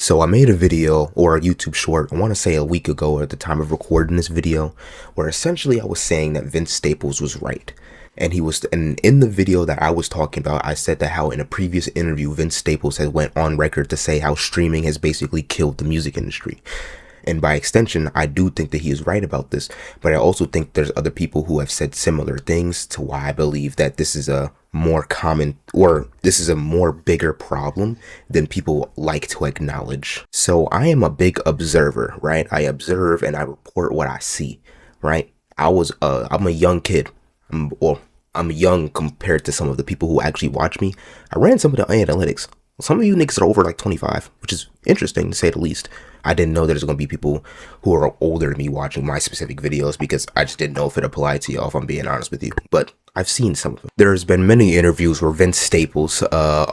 So I made a video or a YouTube short, I want to say a week ago at the time of recording this video, where essentially I was saying that Vince Staples was right. And in the video that I was talking about, I said that how in a previous interview, Vince Staples had went on record to say how streaming has basically killed the music industry. And by extension, I do think that he is right about this, but I also think there's other people who have said similar things to why I believe that this is a more common, or this is a more bigger problem than people like to acknowledge. So I am a big observer, right? I observe and I report what I see, right? I'm a young kid. I'm young compared to some of the people who actually watch me. I ran some of the analytics. Some of you niggas are over like 25, which is interesting to say the least. I didn't know there's going to be people who are older than me watching my specific videos because I just didn't know if it applied to y'all, if I'm being honest with you. But I've seen some of them. There's been many interviews where Vince Staples, I'm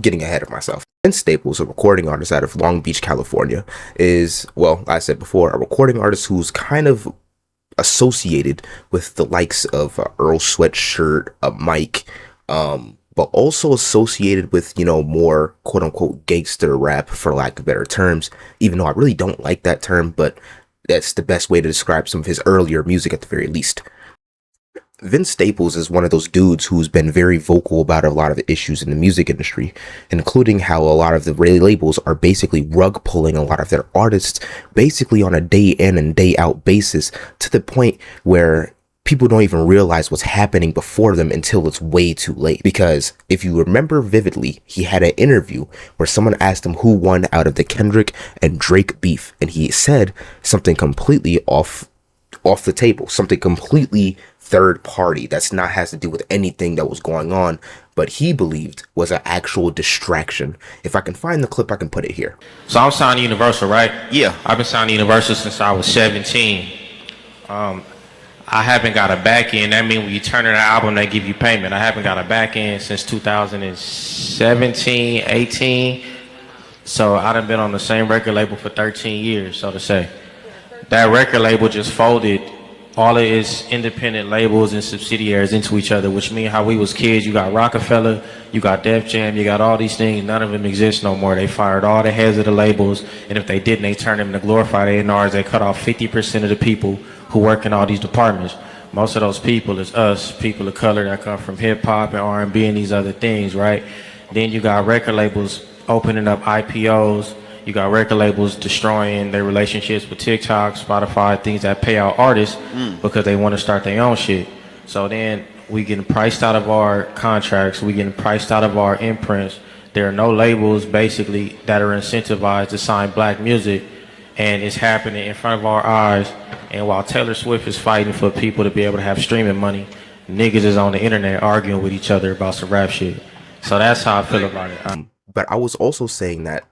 getting ahead of myself. Vince Staples, a recording artist out of Long Beach, California, is, well, I said before, a recording artist who's kind of associated with the likes of Earl Sweatshirt, Mike, but also associated with, more quote unquote gangster rap, for lack of better terms, even though I really don't like that term, but that's the best way to describe some of his earlier music at the very least. Vince Staples is one of those dudes who's been very vocal about a lot of the issues in the music industry, including how a lot of the labels are basically rug pulling a lot of their artists basically on a day in and day out basis, to the point where people don't even realize what's happening before them until it's way too late. Because if you remember vividly, he had an interview where someone asked him who won out of the Kendrick and Drake beef, and he said something completely off the table, something completely third party that's not has to do with anything that was going on, but he believed was an actual distraction. If I can find the clip, I can put it here. So I'm signed to Universal, right? Yeah. I've been signed to Universal since I was 17. I haven't got a back end. That means when you turn in an album, they give you payment. I haven't got a back end since 2017, 18. So I done been on the same record label for 13 years, so to say. That record label just folded all of its independent labels and subsidiaries into each other, which means how we was kids, you got Rockefeller, you got Def Jam, you got all these things, none of them exist no more. They fired all the heads of the labels, and if they didn't, they turned them into glorified A&Rs. They cut off 50% of the people who work in all these departments. Most of those people is us, people of color that come from hip hop and R&B and these other things, right? Then you got record labels opening up IPOs. You got record labels destroying their relationships with TikTok, Spotify, things that pay out artists because they want to start their own shit. So then we getting priced out of our contracts, we getting priced out of our imprints. There are no labels basically that are incentivized to sign black music, and it's happening in front of our eyes. And while Taylor Swift is fighting for people to be able to have streaming money, niggas is on the internet arguing with each other about some rap shit. So that's how I feel about it. But I was also saying my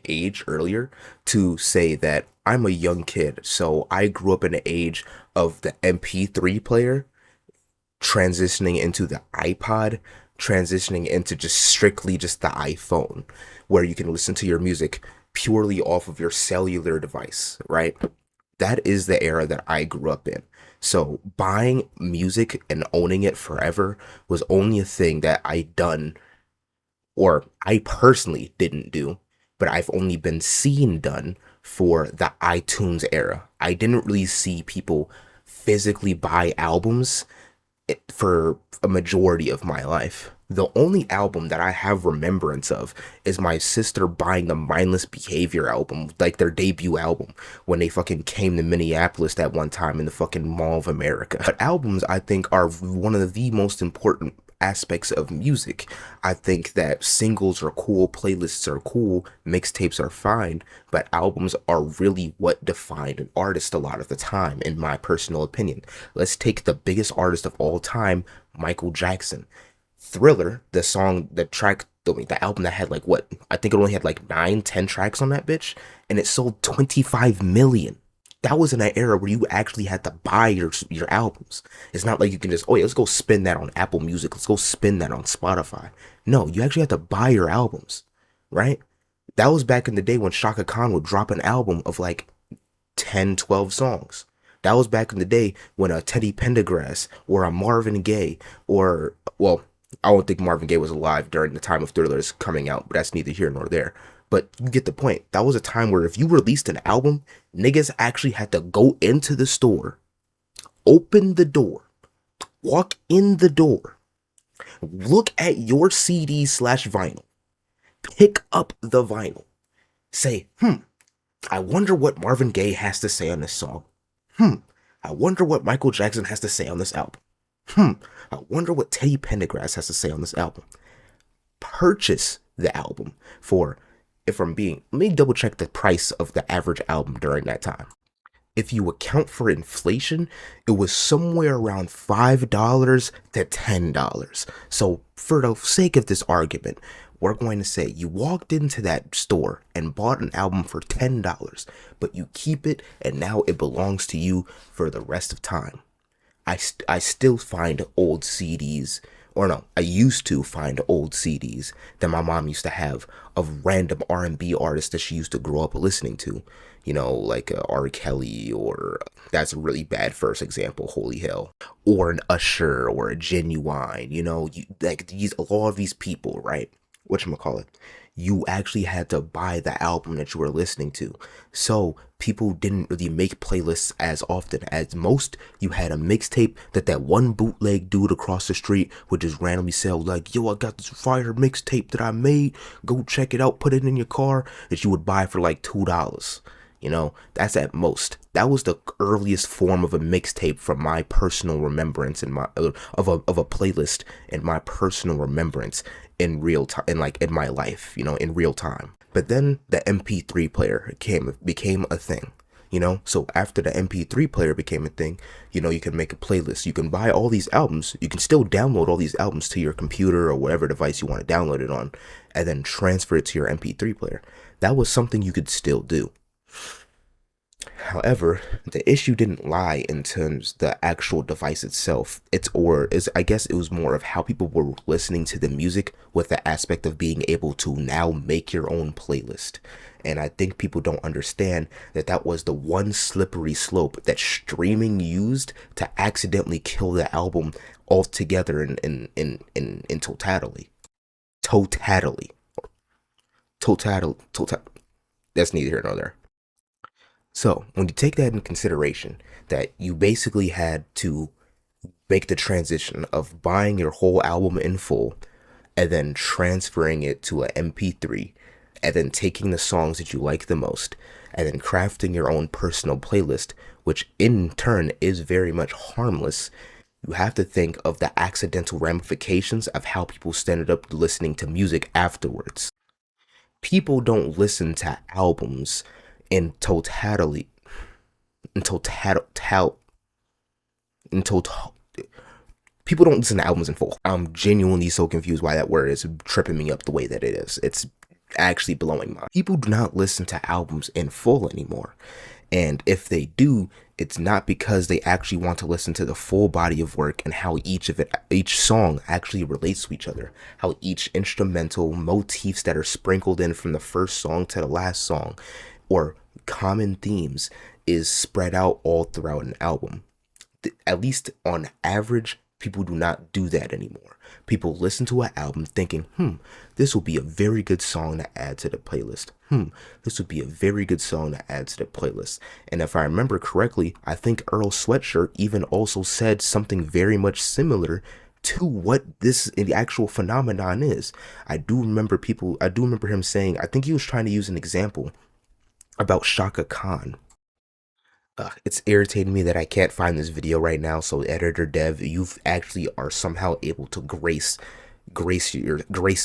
age earlier to say that I'm a young kid. So I grew up in the age of the MP3 player, transitioning into the iPod, transitioning into just strictly just the iPhone, where you can listen to your music purely off of your cellular device, right? That is the era that I grew up in. So buying music and owning it forever was only a thing that I personally didn't do, but I've only been seen done for the iTunes era. I didn't really see people physically buy albums for a majority of my life. The only album that I have remembrance of is my sister buying the Mindless Behavior album, like their debut album, when they fucking came to Minneapolis that one time in the fucking Mall of America. But albums, I think, are one of the most important aspects of music. I think that singles are cool, playlists are cool, mixtapes are fine, but albums are really what define an artist a lot of the time, in my personal opinion. Let's take the biggest artist of all time, Michael Jackson. Thriller, the album that had I think it only had 9-10 tracks on that bitch, and it sold 25 million. That was in an era where you actually had to buy your albums. It's not like you can just, oh yeah, let's go spin that on Apple Music, let's go spin that on Spotify. No, you actually have to buy your albums, right? That was back in the day when Shaka Khan would drop an album of 10, 12 songs. That was back in the day when a Teddy Pendergrass or a Marvin Gaye or, well, I don't think Marvin Gaye was alive during the time of Thrillers coming out, but that's neither here nor there. But you get the point. That was a time where if you released an album, niggas actually had to go into the store, open the door, walk in the door, look at your CD slash vinyl, pick up the vinyl, say, I wonder what Marvin Gaye has to say on this song. I wonder what Michael Jackson has to say on this album. I wonder what Teddy Pendergrass has to say on this album. Purchase the album for, if I'm being, let me double check the price of the average album during that time. If you account for inflation, it was somewhere around $5 to $10. So for the sake of this argument, we're going to say you walked into that store and bought an album for $10, but you keep it and now it belongs to you for the rest of time. I still find old CDs, or no, I used to find old CDs that my mom used to have of random R&B artists that she used to grow up listening to. You know, like R. Kelly, or that's a really bad first example, holy hell, or an Usher, or a Genuine. You know, like these, a lot of these people, right? Whatchamacallit, you actually had to buy the album that you were listening to. So people didn't really make playlists as often. As most, you had a mixtape that one bootleg dude across the street would just randomly sell, like, yo, I got this fire mixtape that I made, go check it out, put it in your car, that you would buy for like $2. You know, that's at most. That was the earliest form of a mixtape from my personal remembrance, and my of a playlist in my personal remembrance in real time, in like in my life, you know, in real time. But then the MP3 player became a thing. You know, so after the MP3 player became a thing, you know, you can make a playlist. You can buy all these albums. You can still download all these albums to your computer or whatever device you want to download it on, and then transfer it to your MP3 player. That was something you could still do. However, the issue didn't lie in terms of the actual device itself. I guess it was more of how people were listening to the music, with the aspect of being able to now make your own playlist. And I think people don't understand that was the one slippery slope that streaming used to accidentally kill the album altogether in totality. That's neither here nor there. So when you take that into consideration, that you basically had to make the transition of buying your whole album in full and then transferring it to an MP3, and then taking the songs that you like the most and then crafting your own personal playlist, which in turn is very much harmless, you have to think of the accidental ramifications of how people ended up listening to music afterwards. People don't listen to albums in totality. People don't listen to albums in full. I'm genuinely so confused why that word is tripping me up the way that it is. It's actually blowing my. People do not listen to albums in full anymore. And if they do, it's not because they actually want to listen to the full body of work and how each song actually relates to each other, how each instrumental motifs that are sprinkled in from the first song to the last song, or common themes, is spread out all throughout an album. At least on average, people do not do that anymore. People listen to an album thinking, this will be a very good song to add to the playlist. This would be a very good song to add to the playlist. And if I remember correctly, I think Earl Sweatshirt even also said something very much similar to what the actual phenomenon is. I do remember him saying, I think he was trying to use an example about Shaka Khan. It's irritating me that I can't find this video right now, so editor Dev, you actually are somehow able to grace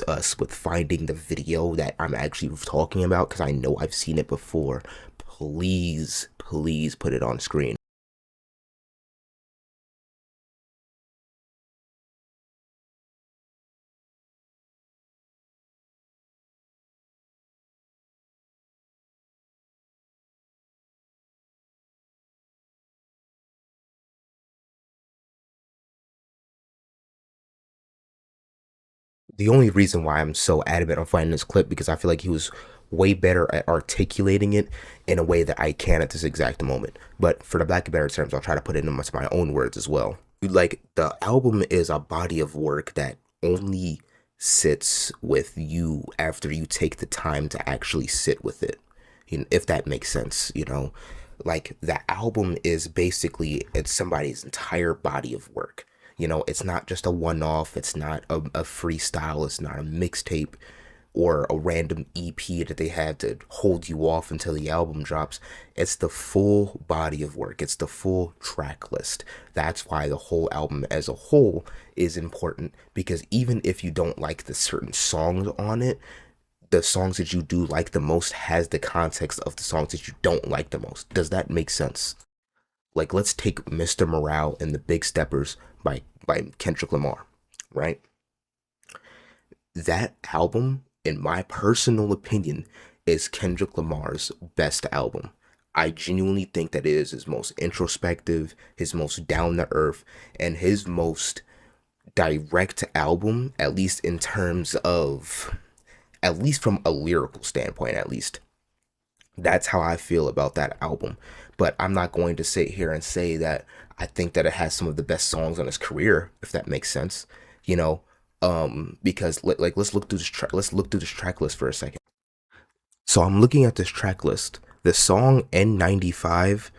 us with finding the video that I'm actually talking about, because I know I've seen it before. Please put it on screen. The only reason why I'm so adamant on finding this clip, because I feel like he was way better at articulating it in a way that I can at this exact moment. But for the lack of better terms, I'll try to put it into my own words as well. Like, the album is a body of work that only sits with you after you take the time to actually sit with it. If that makes sense, like the album is basically it's somebody's entire body of work. It's not just a one-off, it's not a freestyle, it's not a mixtape or a random EP that they had to hold you off until the album drops. It's the full body of work. It's the full track list. That's why the whole album as a whole is important, because even if you don't like the certain songs on it, the songs that you do like the most has the context of the songs that you don't like the most. Does that make sense? Like, let's take Mr. Morale and the Big Steppers by Kendrick Lamar, right? That album, in my personal opinion, is Kendrick Lamar's best album. I genuinely think that it is his most introspective, his most down to earth, and his most direct album, at least in terms of, at least from a lyrical standpoint, at least. That's how I feel about that album. But I'm not going to sit here and say that I think that it has some of the best songs on his career, if that makes sense. You know, because like let's look through this track list for a second. So I'm looking at this track list. The song N95,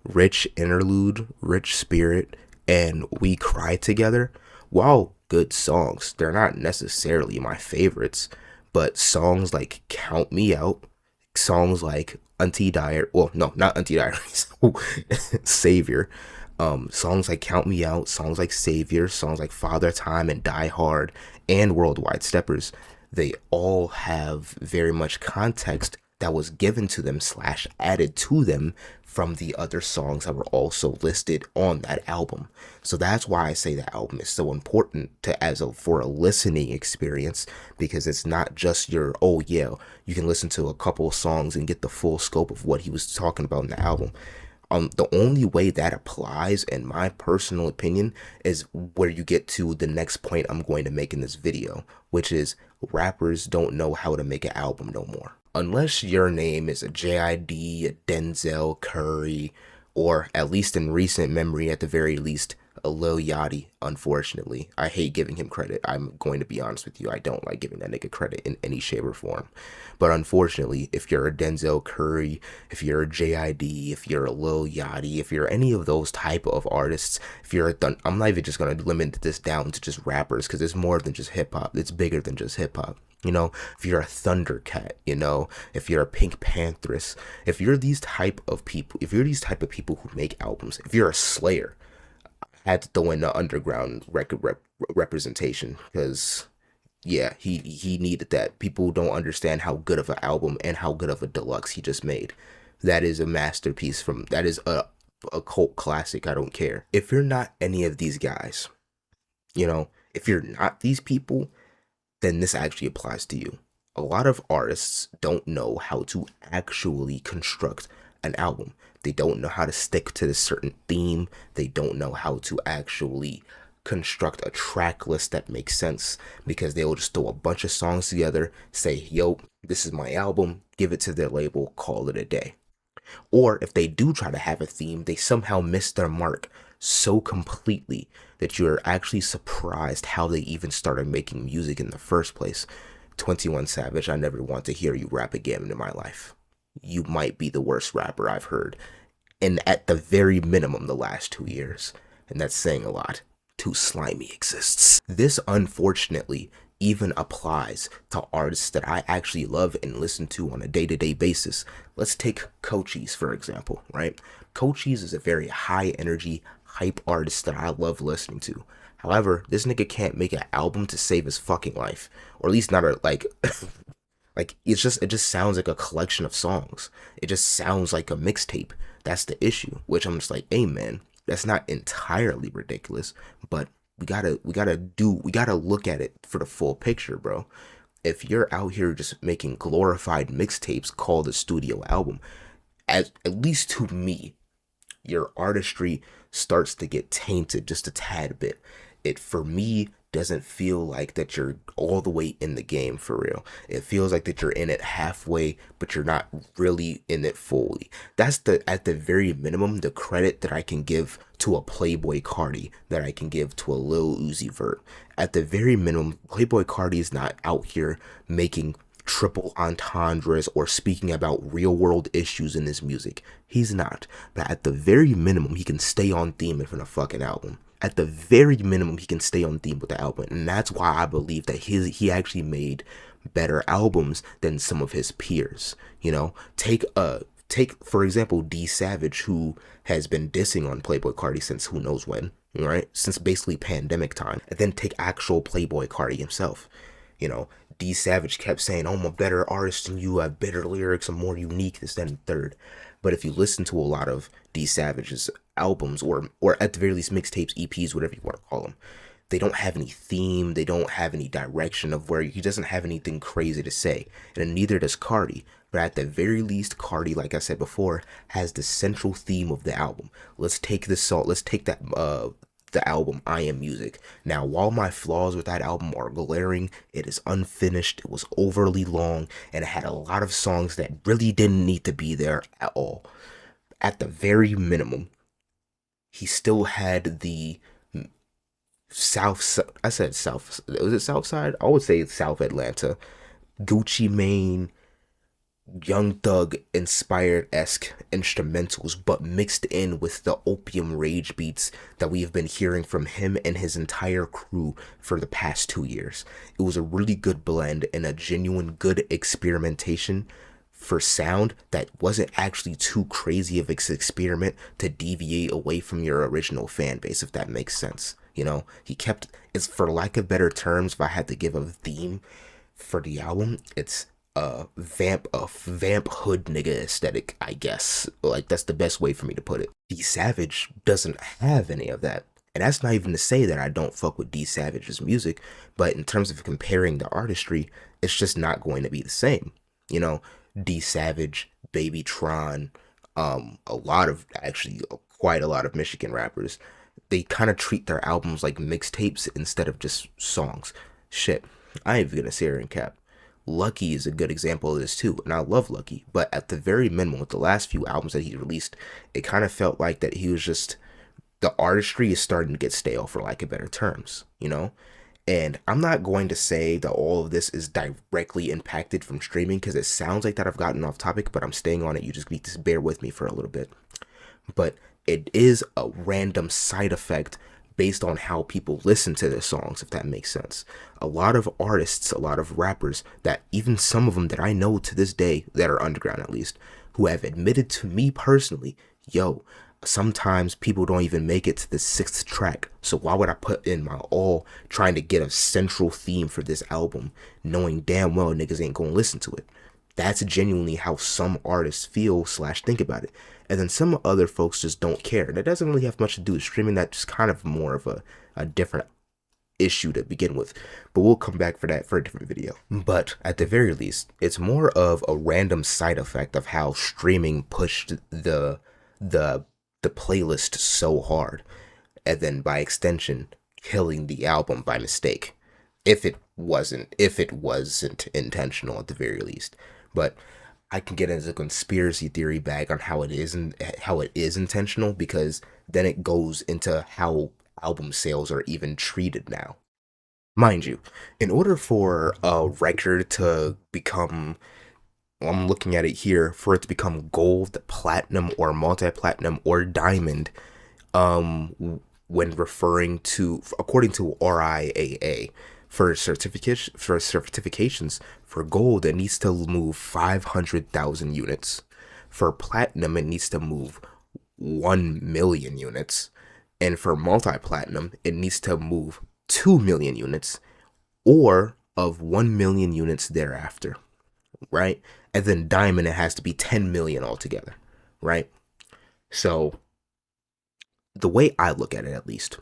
Rich Interlude, Rich Spirit, and We Cry Together, while good songs, they're not necessarily my favorites, but songs like Count Me Out, songs like Auntie Diary, well, no, not Auntie Diaries, Savior, songs like Count Me Out, songs like Savior, songs like Father Time and Die Hard, and Worldwide Steppers, they all have very much context that was given to them slash added to them from the other songs that were also listed on that album. So that's why I say the album is so important to for a listening experience, because it's not just your, oh yeah, you can listen to a couple of songs and get the full scope of what he was talking about in the album. The only way that applies, in my personal opinion, is where you get to the next point I'm going to make in this video, which is rappers don't know how to make an album no more. Unless your name is a JID, a Denzel Curry, or at least in recent memory, at the very least, a Lil Yachty. Unfortunately, I hate giving him credit. I'm going to be honest with you. I don't like giving that nigga credit in any shape or form. But unfortunately, if you're a Denzel Curry, if you're a JID, if you're a Lil Yachty, if you're any of those type of artists, if you're I'm not even just going to limit this down to just rappers, because it's more than just hip hop. It's bigger than just hip hop. If you're a Thundercat, if you're a Pink Panthers, if you're these type of people, who make albums, if you're a Slayer, I had to throw in the underground record representation, because yeah, he needed that. People don't understand how good of an album and how good of a deluxe he just made. That is a masterpiece that is a cult classic. I don't care. If you're not any of these guys, if you're not these people, then this actually applies to you. A lot of artists don't know how to actually construct an album. They don't know how to stick to a certain theme. They don't know how to actually construct a track list that makes sense, because they'll just throw a bunch of songs together, say, yo, this is my album, give it to their label, call it a day. Or if they do try to have a theme, they somehow miss their mark so completely that you're actually surprised how they even started making music in the first place. 21 Savage, I never want to hear you rap again in my life. You might be the worst rapper I've heard, and at the very minimum the last 2 years, and that's saying a lot. Too Slimy exists. This unfortunately even applies to artists that I actually love and listen to on a day-to-day basis. Let's take Cochise, for example, right? Cochise is a very high energy, hype artist that I love listening to. However, this nigga can't make an album to save his fucking life, or at least not like it just sounds like a collection of songs. It just sounds like a mixtape. That's the issue, which I'm just like, hey man, that's not entirely ridiculous, but we gotta look at it for the full picture, bro. If you're out here just making glorified mixtapes called a studio album, at least to me, your artistry starts to get tainted just a tad bit. For me, doesn't feel like that you're all the way in the game for real. It feels like that you're in it halfway, but you're not really in it fully. That's the at the very minimum the credit that I can give to a Playboy Cardi, that I can give to a Lil Uzi Vert. At the very minimum, Playboy Cardi is not out here making triple entendres or speaking about real world issues in his music. He's not. But at the very minimum, he can stay on theme for the fucking album. At the very minimum, he can stay on theme with the album. And that's why I believe that he actually made better albums than some of his peers. You know, take for example D Savage, who has been dissing on Playboy Cardi since who knows when, right? Since basically pandemic time. And then take actual Playboy Cardi himself. You know, D Savage kept saying, "Oh, I'm a better artist than you. I have better lyrics. I'm more unique. This, that, and third." But if you listen to a lot of D Savage's albums, or at the very least mixtapes, EPs, whatever you want to call them, they don't have any theme. They don't have any direction of where he doesn't have anything crazy to say, and neither does Cardi. But at the very least, Cardi, like I said before, has the central theme of the album. Let's take this song. Let's take that the album I Am Music. Now, while my flaws with that album are glaring, it is unfinished, it was overly long, and it had a lot of songs that really didn't need to be there at all. At the very minimum, he still had the I said South, was it South Side? I would say South Atlanta. Gucci Mane, Young Thug inspired esque instrumentals, but mixed in with the opium rage beats that we have been hearing from him and his entire crew for the past 2 years. It was a really good blend and a genuine good experimentation for sound that wasn't actually too crazy of an experiment to deviate away from your original fan base, if that makes sense. You know, he kept, it's for lack of better terms, if I had to give a theme for the album, it's a vamp hood nigga aesthetic, I guess. Like, that's the best way for me to put it. D Savage doesn't have any of that. And that's not even to say that I don't fuck with D Savage's music, but in terms of comparing the artistry, it's just not going to be the same. You know, D Savage, Baby Tron, a lot of, actually quite a lot of Michigan rappers, they kind of treat their albums like mixtapes instead of just songs. Shit, I ain't even gonna sit here and cap. Lucky is a good example of this too, and I love Lucky, but at the very minimum, with the last few albums that he released, it kind of felt like that he was just, the artistry is starting to get stale, for lack of better terms, you know? And I'm not going to say that all of this is directly impacted from streaming, because it sounds like that I've gotten off topic, but I'm staying on it. You just need to bear with me for a little bit. But it is a random side effect based on how people listen to their songs, if that makes sense. A lot of artists, a lot of rappers, that even some of them that I know to this day, that are underground at least, who have admitted to me personally, yo, sometimes people don't even make it to the sixth track. So why would I put in my all trying to get a central theme for this album, knowing damn well niggas ain't gonna listen to it? That's genuinely how some artists feel slash think about it. And then some other folks just don't care. And it doesn't really have much to do with streaming. That's just kind of more of a different issue to begin with. But we'll come back for that for a different video. But at the very least, it's more of a random side effect of how streaming pushed the playlist so hard. And then by extension, killing the album by mistake. If it wasn't intentional at the very least. But I can get into a conspiracy theory bag on how it is and how it is intentional, because then it goes into how album sales are even treated now. Mind you, in order for a record to become, I'm looking at it here, for it to become gold, platinum, or multi-platinum, or diamond, when referring to, according to RIAA, for certifications, for gold, it needs to move 500,000 units. For platinum, it needs to move 1 million units. And for multi-platinum, it needs to move 2 million units, or of 1 million units thereafter, right? And then diamond, it has to be 10 million altogether, right? So the way I look at it, at least,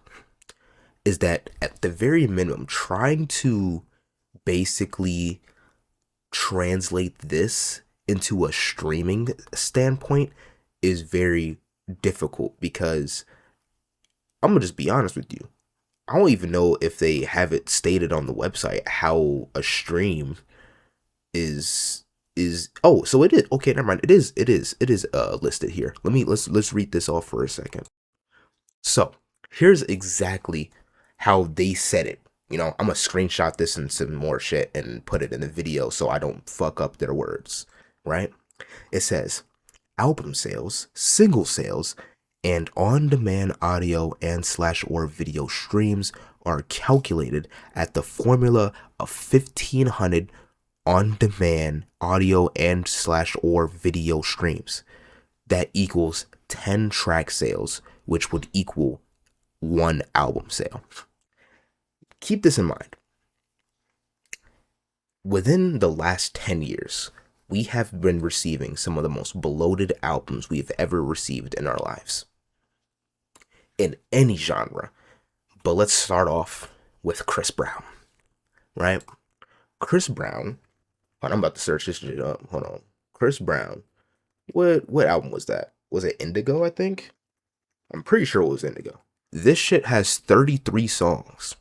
is that at the very minimum, trying to basically translate this into a streaming standpoint is very difficult, because I'm gonna just be honest with you. I don't even know if they have it stated on the website how a stream is oh, so it is. Okay, never mind. It is listed here. Let's read this off for a second. So, here's exactly how they said it. I'm gonna screenshot this and some more shit and put it in the video so I don't fuck up their words, right? It says album sales, single sales, and on-demand audio and slash or video streams are calculated at the formula of 1,500 on-demand audio and slash or video streams. That equals 10 track sales, which would equal one album sale. Keep this in mind. Within the last 10 years, we have been receiving some of the most bloated albums we've ever received in our lives. In any genre. But let's start off with Chris Brown. Right? Chris Brown. Hold on, I'm about to search this shit up. Hold on. Chris Brown. What album was that? Was it Indigo, I think? I'm pretty sure it was Indigo. This shit has 33 songs.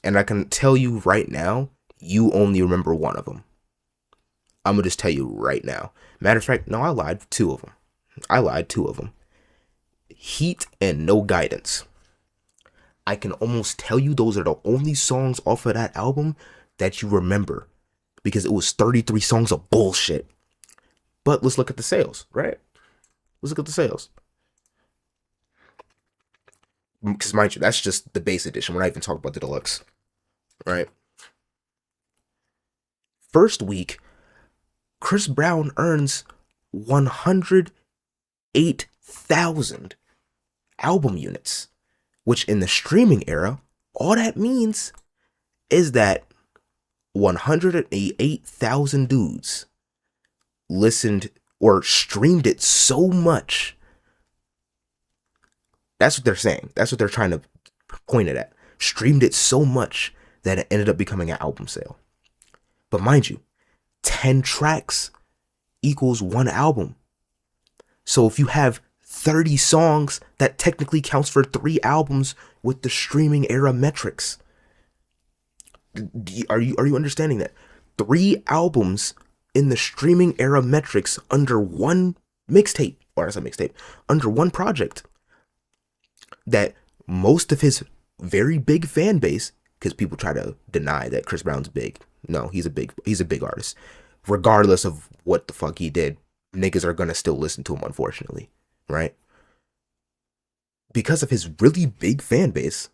And I can tell you right now, you only remember one of them. I'm going to just tell you right now. Matter of fact, no, I lied. Two of them. Heat and No Guidance. I can almost tell you those are the only songs off of that album that you remember. Because it was 33 songs of bullshit. But let's look at the sales, right? Let's look at the sales. Because mind you, that's just the base edition. We're not even talking about the deluxe. Right? First week, Chris Brown earns 108,000 album units. Which in the streaming era, all that means is that 108,000 dudes listened or streamed it so much. That's what they're saying. That's what they're trying to point it at. Streamed it so much that it ended up becoming an album sale. But mind you, 10 tracks equals one album. So if you have 30 songs, that technically counts for 3 albums with the streaming era metrics. Are you understanding that? 3 albums in the streaming era metrics under one mixtape, or as a mixtape, under one project. That most of his very big fan base, because people try to deny that Chris Brown's big. No, he's a big artist. Regardless of what the fuck he did, niggas are gonna still listen to him, unfortunately. Right? Because of his really big fan base,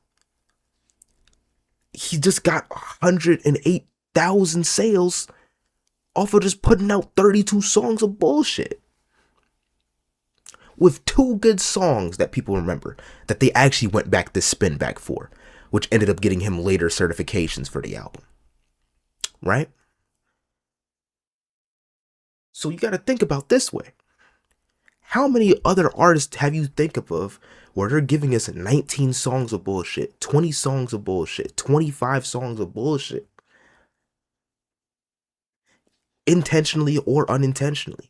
he just got 108,000 sales off of just putting out 32 songs of bullshit. With 2 good songs that people remember, that they actually went back to spin back for, which ended up getting him later certifications for the album. Right? So you gotta think about this way. How many other artists have you think of where they're giving us 19 songs of bullshit, 20 songs of bullshit, 25 songs of bullshit? Intentionally or unintentionally.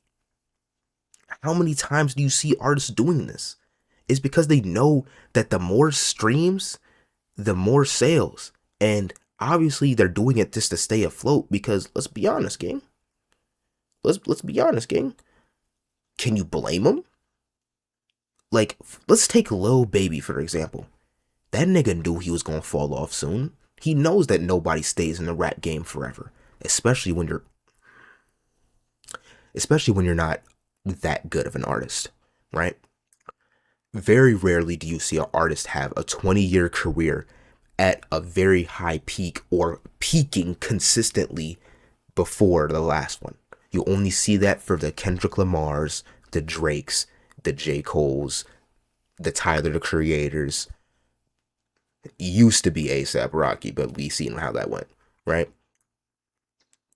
How many times do you see artists doing this? It's because they know that the more streams, the more sales. And obviously they're doing it just to stay afloat because let's be honest, gang. Let's be honest, gang. Can you blame them? Like, let's take Lil Baby for example. That nigga knew he was gonna fall off soon. He knows that nobody stays in the rap game forever, especially when you're not that good of an artist, right? Very rarely do you see an artist have a 20-year career at a very high peak or peaking consistently before the last one. You only see that for the Kendrick Lamars, the Drakes, the J. Coles, the Tyler, the Creators. It used to be A$AP Rocky, but we seen how that went, right?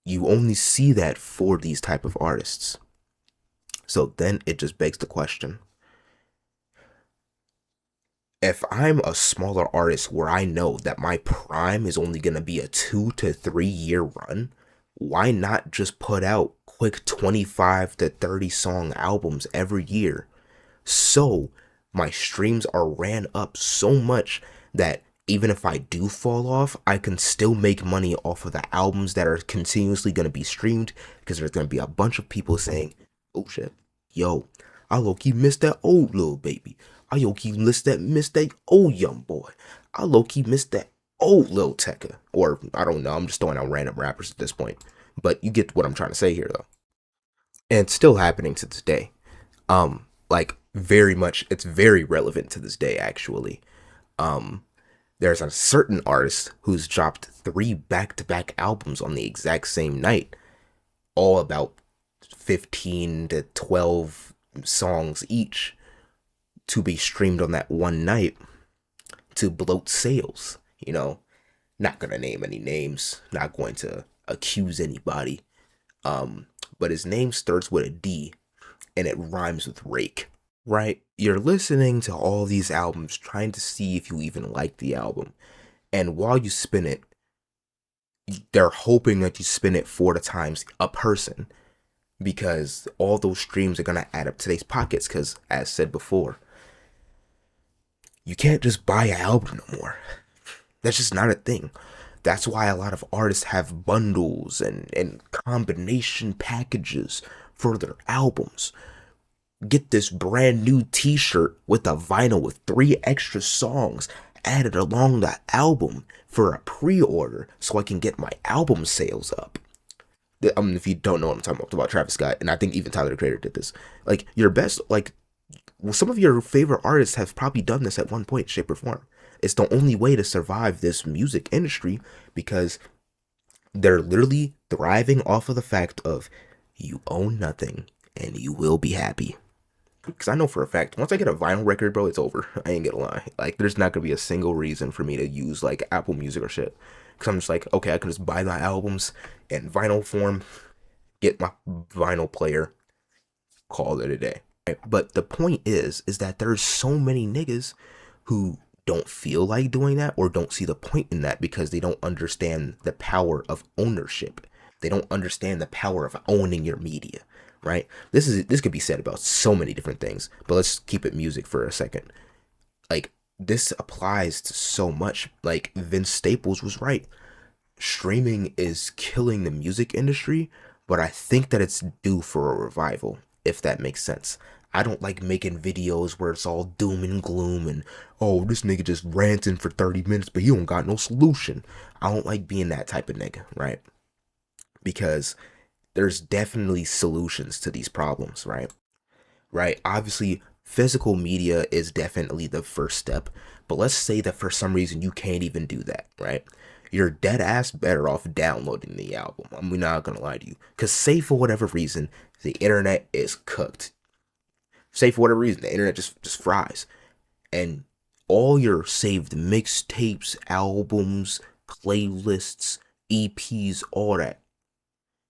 You only see that for these type of artists. So then it just begs the question. If I'm a smaller artist where I know that my prime is only going to be a 2 to 3 year run, why not just put out quick 25 to 30 song albums every year so my streams are ran up so much that even if I do fall off, I can still make money off of the albums that are continuously going to be streamed, because there's going to be a bunch of people saying, oh shit, yo, I low-key missed that old little baby. I low-key missed that old young boy. I low-key missed that old Lil Tecca. Or, I don't know, I'm just throwing out random rappers at this point. But you get what I'm trying to say here, though. And it's still happening to this day. Like, very much, it's very relevant to this day, actually. There's a certain artist who's dropped 3 back-to-back albums on the exact same night, all about 15 to 12 songs each, to be streamed on that one night to bloat sales. You know, not gonna name any names, not going to accuse anybody. But his name starts with a D and it rhymes with rake. Right? You're listening to all these albums trying to see if you even like the album. And while you spin it, they're hoping that you spin it 4 times a person, because all those streams are going to add up to these pockets. Because, as said before, you can't just buy an album no more. That's just not a thing. That's why a lot of artists have bundles and combination packages for their albums. Get this brand new t-shirt with a vinyl with 3 extra songs added along the album for a pre-order so I can get my album sales up. If you don't know what I'm talking about Travis Scott, and I think even Tyler the Creator did this. Like, your best, like, well, some of your favorite artists have probably done this at one point, shape, or form. It's the only way to survive this music industry, because they're literally thriving off of the fact of you own nothing and you will be happy. Because I know for a fact, once I get a vinyl record, bro, it's over. I ain't gonna lie. Like, there's not gonna be a single reason for me to use, like, Apple Music or shit. Because I'm just like, okay, I can just buy my albums in vinyl form, get my vinyl player, call it a day. But the point is that there's so many niggas who don't feel like doing that or don't see the point in that, because they don't understand the power of ownership. They don't understand the power of owning your media. Right? This could be said about so many different things, but let's keep it music for a second. Like, this applies to so much. Like, Vince Staples was right. Streaming is killing the music industry, but I think that it's due for a revival, if that makes sense. I don't like making videos where it's all doom and gloom and, oh, this nigga just ranting for 30 minutes, but he don't got no solution. I don't like being that type of nigga, right? Because there's definitely solutions to these problems, right? Right? Obviously, physical media is definitely the first step, but let's say that for some reason you can't even do that, right? You're dead ass better off downloading the album. I'm not gonna lie to you. Because say for whatever reason, the internet is cooked. Say for whatever reason, the internet just fries. And all your saved mixtapes, albums, playlists, EPs, all that,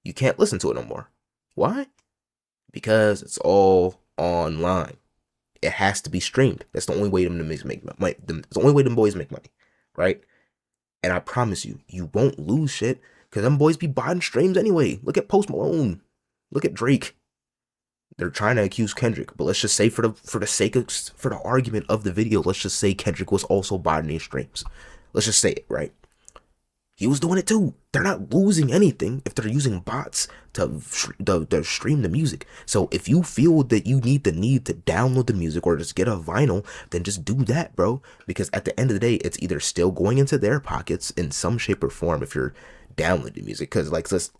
you can't listen to it no more. Why? Because it's all online. It has to be streamed. That's the only way them to make money. It's the only way them boys make money, right? And I promise you, you won't lose shit, because them boys be buying streams anyway. Look at Post Malone. Look at Drake. They're trying to accuse Kendrick, but let's just say for the argument of the video, let's just say Kendrick was also buying these streams. Let's just say it, right? He was doing it too. They're not losing anything if they're using bots to stream the music. So if you feel that you need to download the music or just get a vinyl, then just do that, bro. Because at the end of the day, it's either still going into their pockets in some shape or form if you're downloading music. Because like let's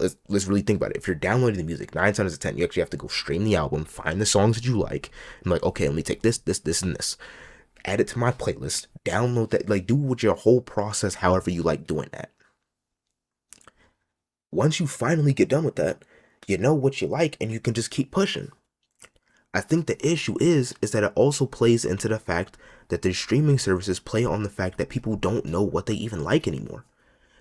really think about it. If you're downloading the music, 9 times out of 10, you actually have to go stream the album, find the songs that you like, and like, okay, let me take this, and this. Add it to my playlist, download that, like, do with your whole process however you like doing that. Once you finally get done with that, you know what you like and you can just keep pushing. I think the issue is that it also plays into the fact that the streaming services play on the fact that people don't know what they even like anymore.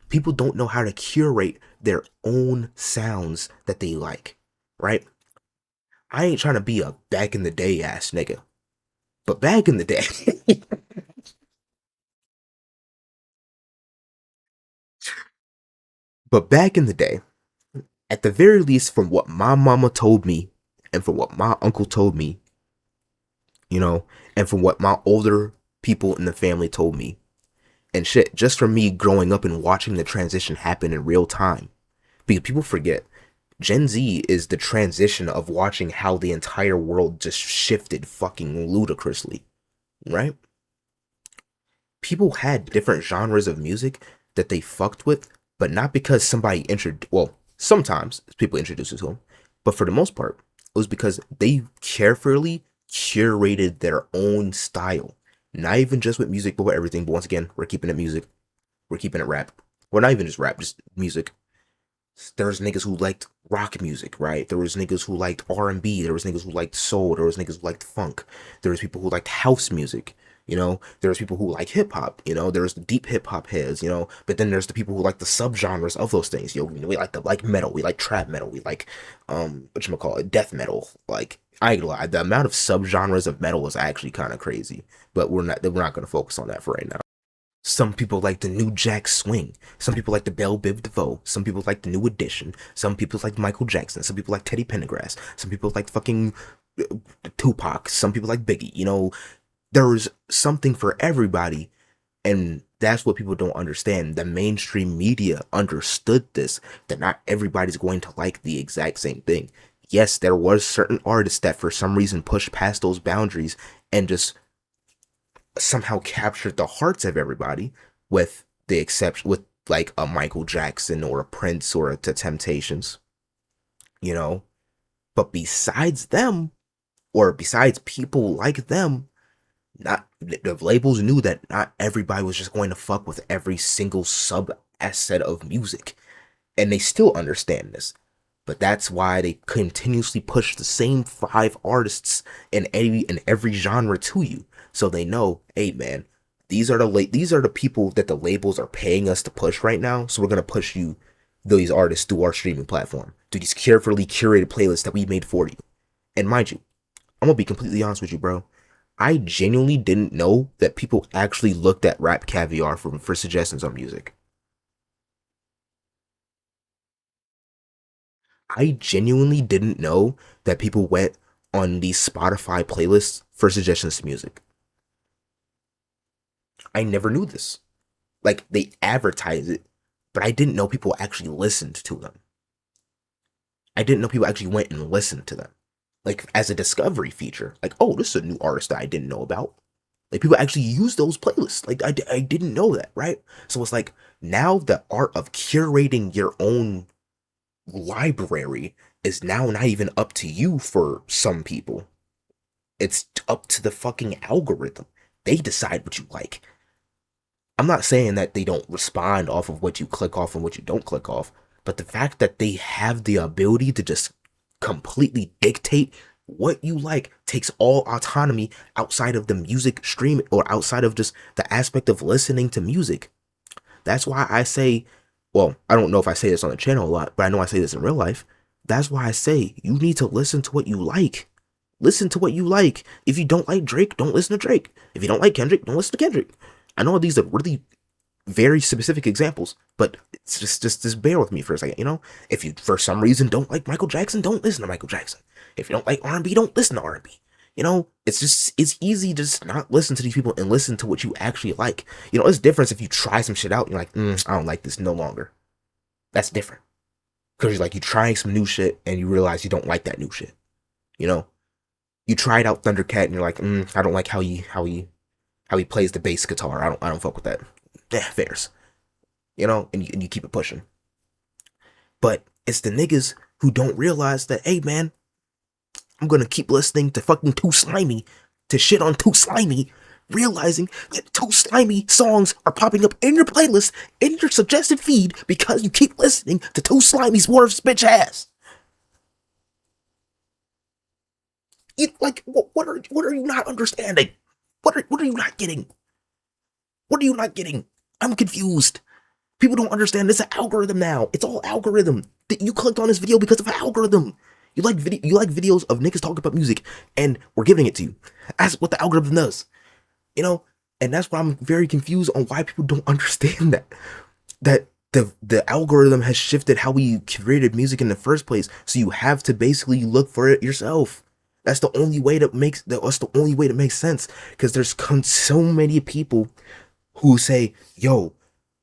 People don't know how to curate their own sounds that they like, right? I ain't trying to be a back in the day ass nigga, but back in the day, at the very least, from what my mama told me and from what my uncle told me, you know, and from what my older people in the family told me, and shit, just from me growing up and watching the transition happen in real time. Because people forget, Gen Z is the transition of watching how the entire world just shifted fucking ludicrously, right? People had different genres of music that they fucked with, but not because somebody introduced, well, sometimes people introduced it to them, but for the most part, it was because they carefully curated their own style. Not even just with music, but with everything. But once again, we're keeping it music. We're keeping it rap. Well, not even just rap, just music. There was niggas who liked rock music, right? There was niggas who liked R&B. There was niggas who liked soul. There was niggas who liked funk. There was people who liked house music. You know, there's people who like hip hop, you know, there's the deep hip hop heads, you know, but then there's the people who like the subgenres of those things. You know, we like metal, we like trap metal, we like whatchamacallit, death metal. Like, I ain't gonna lie, the amount of subgenres of metal is actually kind of crazy. But we're not gonna focus on that for right now. Some people like the new Jack Swing. Some people like the Belle Biv DeVoe. Some people like the New Edition. Some people like Michael Jackson. Some people like Teddy Pendergrass. Some people like fucking Tupac. Some people like Biggie. You know, there's something for everybody, and that's what people don't understand. The mainstream media understood this, that not everybody's going to like the exact same thing. Yes, there was certain artists that for some reason pushed past those boundaries and just somehow captured the hearts of everybody, with the exception, with like a Michael Jackson or a Prince or the Temptations, you know. But besides them, or besides people like them, not the labels knew that not everybody was just going to fuck with every single sub asset of music, and they still understand this. But that's why they continuously push the same 5 artists in every genre to you, so they know, hey man, these are the people that the labels are paying us to push right now. So we're gonna push you, these artists, through our streaming platform, through these carefully curated playlists that we made for you. And mind you, I'm gonna be completely honest with you, bro. I genuinely didn't know that people actually looked at Rap Caviar for suggestions on music. I genuinely didn't know that people went on these Spotify playlists for suggestions to music. I never knew this. Like, they advertise it, but I didn't know people actually listened to them. I didn't know people actually went and listened to them. Like, as a discovery feature. Like, oh, this is a new artist that I didn't know about. Like, people actually use those playlists. Like, I didn't know that, right? So it's like, now the art of curating your own library is now not even up to you for some people. It's up to the fucking algorithm. They decide what you like. I'm not saying that they don't respond off of what you click off and what you don't click off, but the fact that they have the ability to just completely dictate what you like takes all autonomy outside of the music stream, or outside of just the aspect of listening to music. That's why I say, well, I don't know if I say this on the channel a lot, but I know I say this in real life. That's why I say you need to listen to what you like. Listen to what you like. If you don't like Drake, don't listen to Drake. If you don't like Kendrick, don't listen to Kendrick. I know these are really very specific examples, but it's just bear with me for a second, you know? If you, for some reason, don't like Michael Jackson, don't listen to Michael Jackson. If you don't like R&B, don't listen to R&B. You know, it's easy to just not listen to these people and listen to what you actually like. You know, it's different if you try some shit out and you're like, I don't like this no longer. That's different. Because you're like, you're trying some new shit and you realize you don't like that new shit. You know? You tried out Thundercat and you're like, I don't like how he plays the bass guitar. I don't fuck with that. Yeah, fairs. You know, and you keep it pushing. But it's the niggas who don't realize that, hey man, I'm gonna keep listening to fucking Too Slimy to shit on Too Slimy, realizing that Too Slimy songs are popping up in your playlist, in your suggested feed, because you keep listening to Too Slimy's Worf's bitch ass. Like, what are you not understanding? What are you not getting? What are you not getting? I'm confused. People don't understand. It's an algorithm now. It's all algorithm. You clicked on this video because of an algorithm. You like videos of niggas talking about music, and we're giving it to you. That's what the algorithm does. You know? And that's why I'm very confused on why people don't understand that. That the algorithm has shifted how we created music in the first place. So you have to basically look for it yourself. That's the only way that's the only way to make sense. Because there's so many people who say, yo,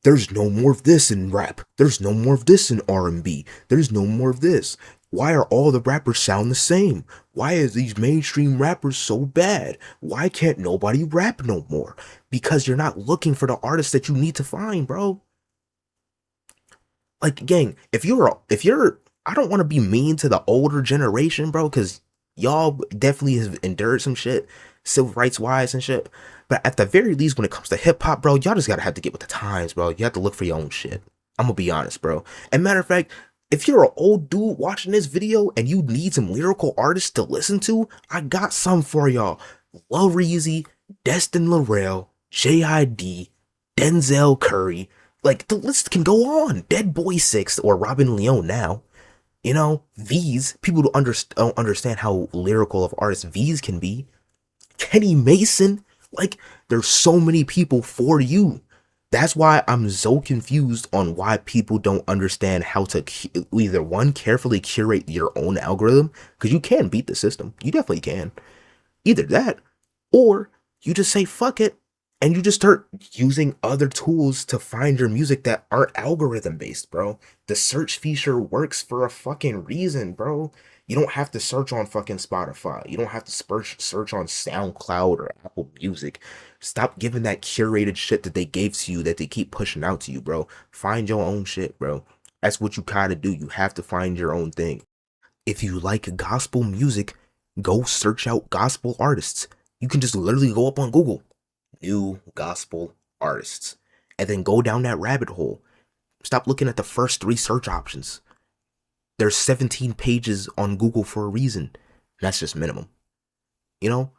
there's no more of this in rap. There's no more of this in R&B. There's no more of this. Why are all the rappers sound the same? Why is these mainstream rappers so bad? Why can't nobody rap no more? Because you're not looking for the artists that you need to find, bro. Like, gang, if you're I don't want to be mean to the older generation, bro, because y'all definitely have endured some shit, civil rights wise and shit. But at the very least, when it comes to hip hop, bro, y'all just gotta have to get with the times, bro. You have to look for your own shit. I'm gonna be honest, bro. And matter of fact, if you're an old dude watching this video and you need some lyrical artists to listen to, I got some for y'all. Lil Reezy, Destin Laurel, JID, Denzel Curry. Like, the list can go on. Dead Boy 6 or Robin Leone now. You know, V's. People don't understand how lyrical of artists V's can be. Kenny Mason. Like, there's so many people for you. That's why I'm so confused on why people don't understand how to either one, carefully curate your own algorithm, because you can beat the system. You definitely can. Either that, or you just say fuck it and you just start using other tools to find your music that aren't algorithm based, bro. The search feature works for a fucking reason, bro. You don't have to search on fucking Spotify. You don't have to search on SoundCloud or Apple Music. Stop giving that curated shit that they gave to you that they keep pushing out to you, bro. Find your own shit, bro. That's what you gotta do. You have to find your own thing. If you like gospel music, go search out gospel artists. You can just literally go up on Google, new gospel artists, and then go down that rabbit hole. Stop looking at the first 3 search options. There's 17 pages on Google for a reason. That's just minimum. You know?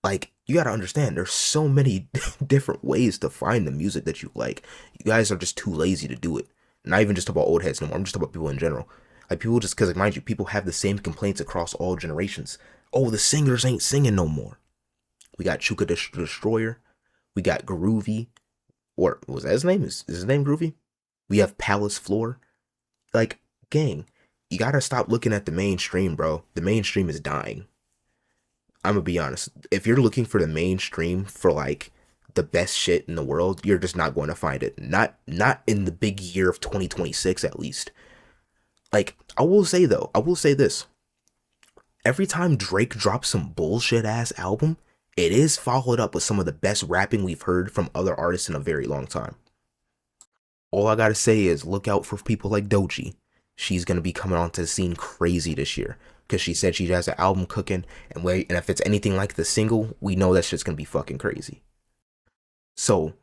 Like, you gotta understand, there's so many different ways to find the music that you like. You guys are just too lazy to do it. Not even just about old heads no more. I'm just talking about people in general. Like, people just, because, like, mind you, people have the same complaints across all generations. Oh, the singers ain't singing no more. We got Chuka the Destroyer. We got Groovy. Or, was that his name? Is his name Groovy? We have Palace Floor. Like, gang, you gotta stop looking at the mainstream, bro. The mainstream is dying. I'm gonna be honest. If you're looking for the mainstream for, like, the best shit in the world, you're just not going to find it. Not in the big year of 2026, at least. Like, I will say this. Every time Drake drops some bullshit ass album, it is followed up with some of the best rapping we've heard from other artists in a very long time. All I gotta say is look out for people like Doechii. She's gonna be coming onto the scene crazy this year because she said she has an album cooking, and if it's anything like the single, we know that shit's gonna be fucking crazy. So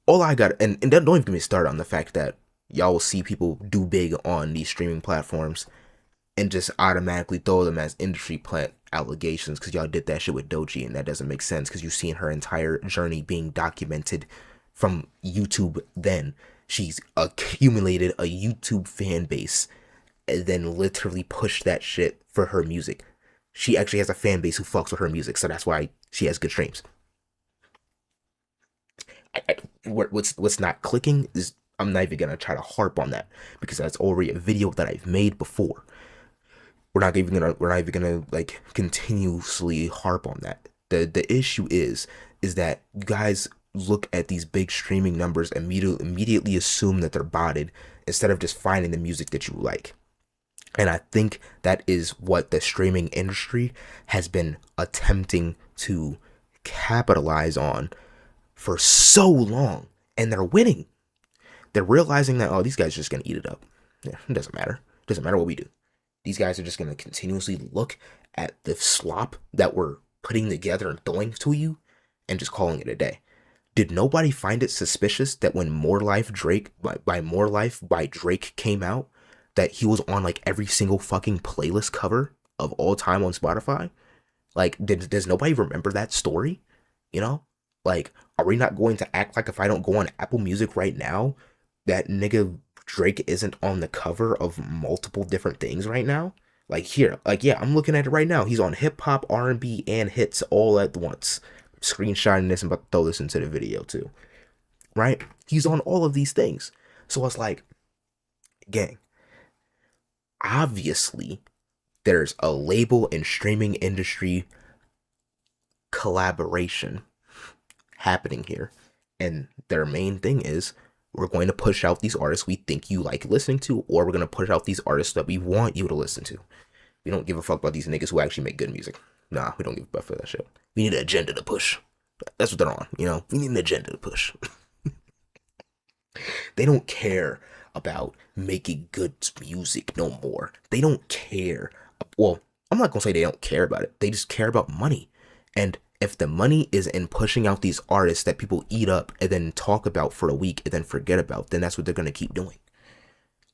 all I got, and don't even get me started on the fact that y'all will see people do big on these streaming platforms and just automatically throw them as industry plant allegations because y'all did that shit with Doechii, and that doesn't make sense because you've seen her entire journey being documented from YouTube. Then she's accumulated a YouTube fan base and then literally pushed that shit for her music. She actually has a fan base who fucks with her music, so that's why she has good streams. What's not clicking is I'm not even gonna try to harp on that because that's already a video that I've made before. We're not even gonna like continuously harp on that. The issue is that you guys look at these big streaming numbers and immediately assume that they're botted instead of just finding the music that you like. And I think that is what the streaming industry has been attempting to capitalize on for so long, and they're winning. They're realizing that, oh, these guys are just gonna eat it up. Yeah, it doesn't matter. It doesn't matter what we do. These guys are just gonna continuously look at the slop that we're putting together and throwing to you and just calling it a day. Did nobody find it suspicious that when More Life Drake by More Life by Drake came out, that he was on like every single fucking playlist cover of all time on Spotify? Like, does nobody remember that story? You know? Like, are we not going to act like if I don't go on Apple Music right now, that nigga Drake isn't on the cover of multiple different things right now? Like, here, like, yeah, I'm looking at it right now. He's on hip hop, R&B, and hits all at once. I'm screenshotting this and about to throw this into the video too. Right? He's on all of these things. So it's like, gang, obviously, there's a label and streaming industry collaboration happening here. And their main thing is we're going to push out these artists we think you like listening to, or we're going to push out these artists that we want you to listen to. We don't give a fuck about these niggas who actually make good music. Nah, we don't give a fuck for that shit. We need an agenda to push. That's what they're on, you know? We need an agenda to push. They don't care about making good music no more. They don't care. Well, I'm not gonna say they don't care about it. They just care about money. And if the money is in pushing out these artists that people eat up and then talk about for a week and then forget about, then that's what they're gonna keep doing.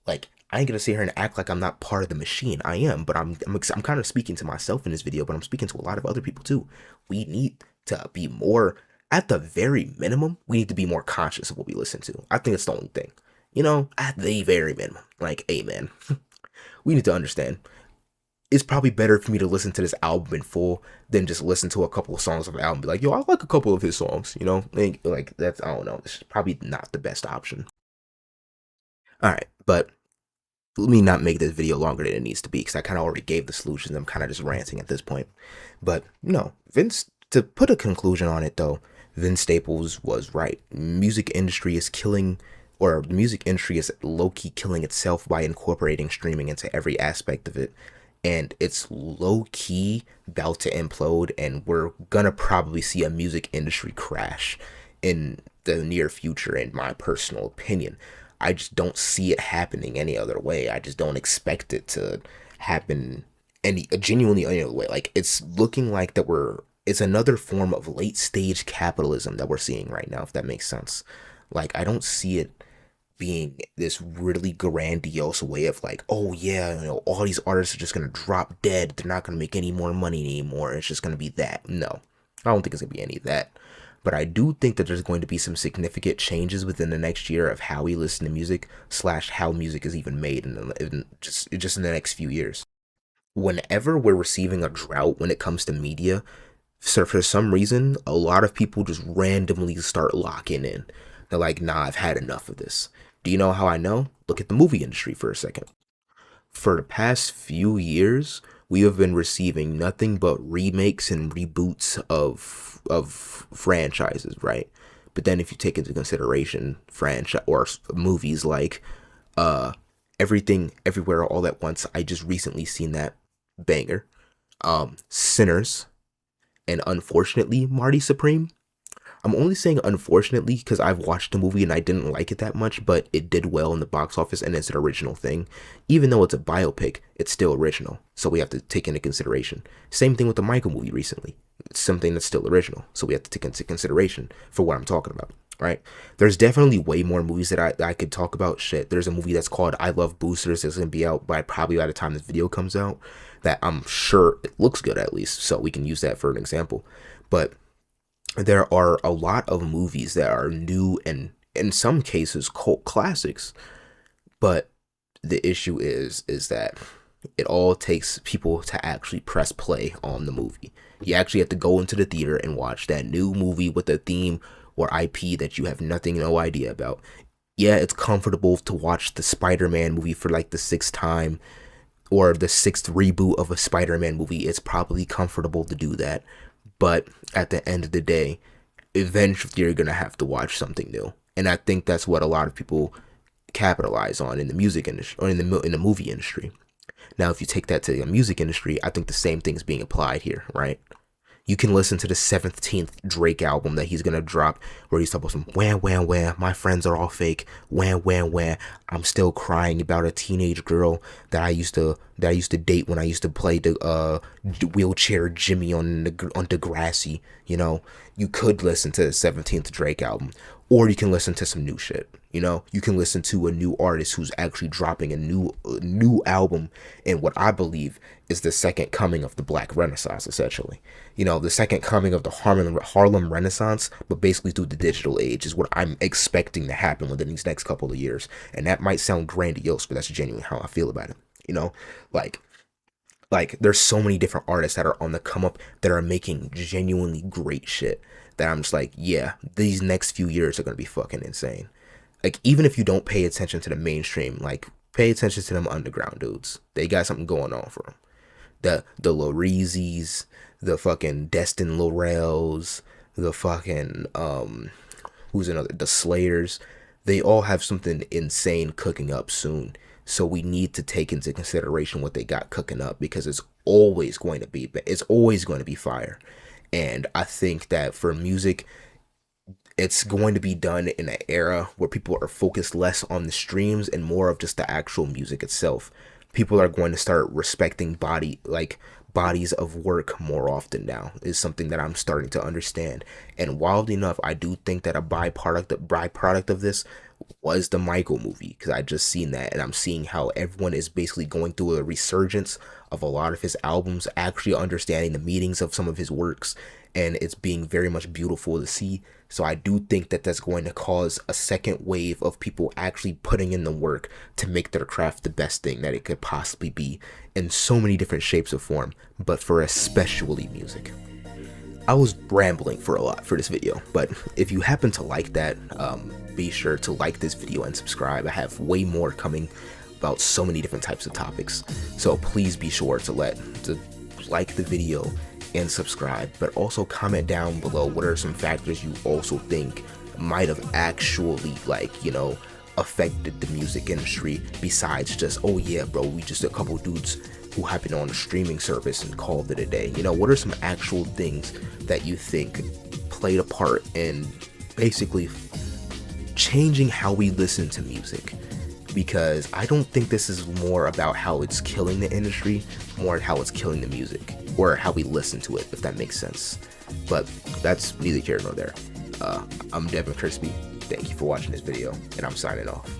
Like, I ain't gonna sit here and act like I'm not part of the machine. I am, but I'm kind of speaking to myself in this video, but I'm speaking to a lot of other people too. We need to be more, at the very minimum, we need to be more conscious of what we listen to. I think it's the only thing. You know, at the very minimum. Like, amen. We need to understand. It's probably better for me to listen to this album in full than just listen to a couple of songs of the album and be like, yo, I like a couple of his songs, you know? Like that's, I don't know. It's probably not the best option. Alright, but let me not make this video longer than it needs to be, because I kind of already gave the solutions. I'm kind of just ranting at this point. But, no, Vince, to put a conclusion on it though, Vince Staples was right. Music industry is killing, or the music industry is low-key killing itself by incorporating streaming into every aspect of it. And it's low-key about to implode, and we're gonna probably see a music industry crash in the near future, in my personal opinion. I just don't see it happening any other way. I just don't expect it to happen genuinely any other way. Like, it's looking like that it's another form of late stage capitalism that we're seeing right now, if that makes sense. Like, I don't see it being this really grandiose way of like, oh yeah, you know, all these artists are just gonna drop dead. They're not gonna make any more money anymore. It's just gonna be that. No, I don't think it's gonna be any of that. But I do think that there's going to be some significant changes within the next year of how we listen to music / how music is even made just in the next few years. Whenever we're receiving a drought when it comes to media, so for some reason, a lot of people just randomly start locking in. They're like, nah, I've had enough of this. Do you know how I know? Look at the movie industry for a second. For the past few years, we have been receiving nothing but remakes and reboots of franchises, right? But then if you take into consideration franchise or movies like Everything Everywhere All at Once, I just recently seen that banger. Sinners, and unfortunately Marty Supreme. I'm only saying unfortunately because I've watched the movie and I didn't like it that much, but it did well in the box office and it's an original thing. Even though it's a biopic, it's still original. So we have to take into consideration. Same thing with the Michael movie recently. It's something that's still original. So we have to take into consideration for what I'm talking about, right? There's definitely way more movies that I could talk about. Shit, there's a movie that's called I Love Boosters that's going to be out probably by the time this video comes out, that I'm sure it looks good at least. So we can use that for an example. But there are a lot of movies that are new and in some cases cult classics, but the issue is that it all takes people to actually press play on the movie. You actually have to go into the theater and watch that new movie with a theme or IP that you have no idea about. Yeah, it's comfortable to watch the Spider-Man movie for like the 6th time or the 6th reboot of a Spider-Man movie. It's probably comfortable to do that. But at the end of the day, eventually you're going to have to watch something new. And I think that's what a lot of people capitalize on in the music industry or in the movie industry. Now, if you take that to the music industry, I think the same thing is being applied here, right? You can listen to the 17th Drake album that he's going to drop where he's talking about some wham, my friends are all fake, wham, I'm still crying about a teenage girl that I used to date when I used to play the wheelchair Jimmy on Degrassi. You know, you could listen to the 17th Drake album, or you can listen to some new shit. You know, you can listen to a new artist who's actually dropping a new album in what I believe is the second coming of the Black Renaissance, essentially. You know, the second coming of the Harlem Renaissance, but basically through the digital age is what I'm expecting to happen within these next couple of years. And that might sound grandiose, but that's genuinely how I feel about it. You know, like there's so many different artists that are on the come up that are making genuinely great shit that I'm just like, yeah, these next few years are going to be fucking insane. Like, even if you don't pay attention to the mainstream, like, pay attention to them underground dudes. They got something going on for them. The Loreezis, the fucking Destin Laurels, the fucking who's another, the Slayers. They all have something insane cooking up soon. So we need to take into consideration what they got cooking up, because it's always going to be fire. And I think that for music, it's going to be done in an era where people are focused less on the streams and more of just the actual music itself. People are going to start respecting bodies of work more often now, is something that I'm starting to understand. And wildly enough, I do think that a byproduct of this was the Michael movie, because I just seen that, and I'm seeing how everyone is basically going through a resurgence of a lot of his albums, actually understanding the meanings of some of his works, and it's being very much beautiful to see. So I do think that that's going to cause a second wave of people actually putting in the work to make their craft the best thing that it could possibly be, in so many different shapes of form, but for especially music. I was rambling for a lot for this video, but if you happen to like that, be sure to like this video and subscribe. I have way more coming about so many different types of topics, so please be sure to like the video and subscribe, but also comment down below what are some factors you also think might have actually, affected the music industry, besides just, oh yeah bro, we just a couple dudes who happened on a streaming service and called it a day. What are some actual things that you think played a part in basically changing how we listen to music? Because I don't think this is more about how it's killing the industry, more how it's killing the music, or how we listen to it, if that makes sense. But that's neither here nor there. I'm Devin Crispy. Thank you for watching this video, and I'm signing off.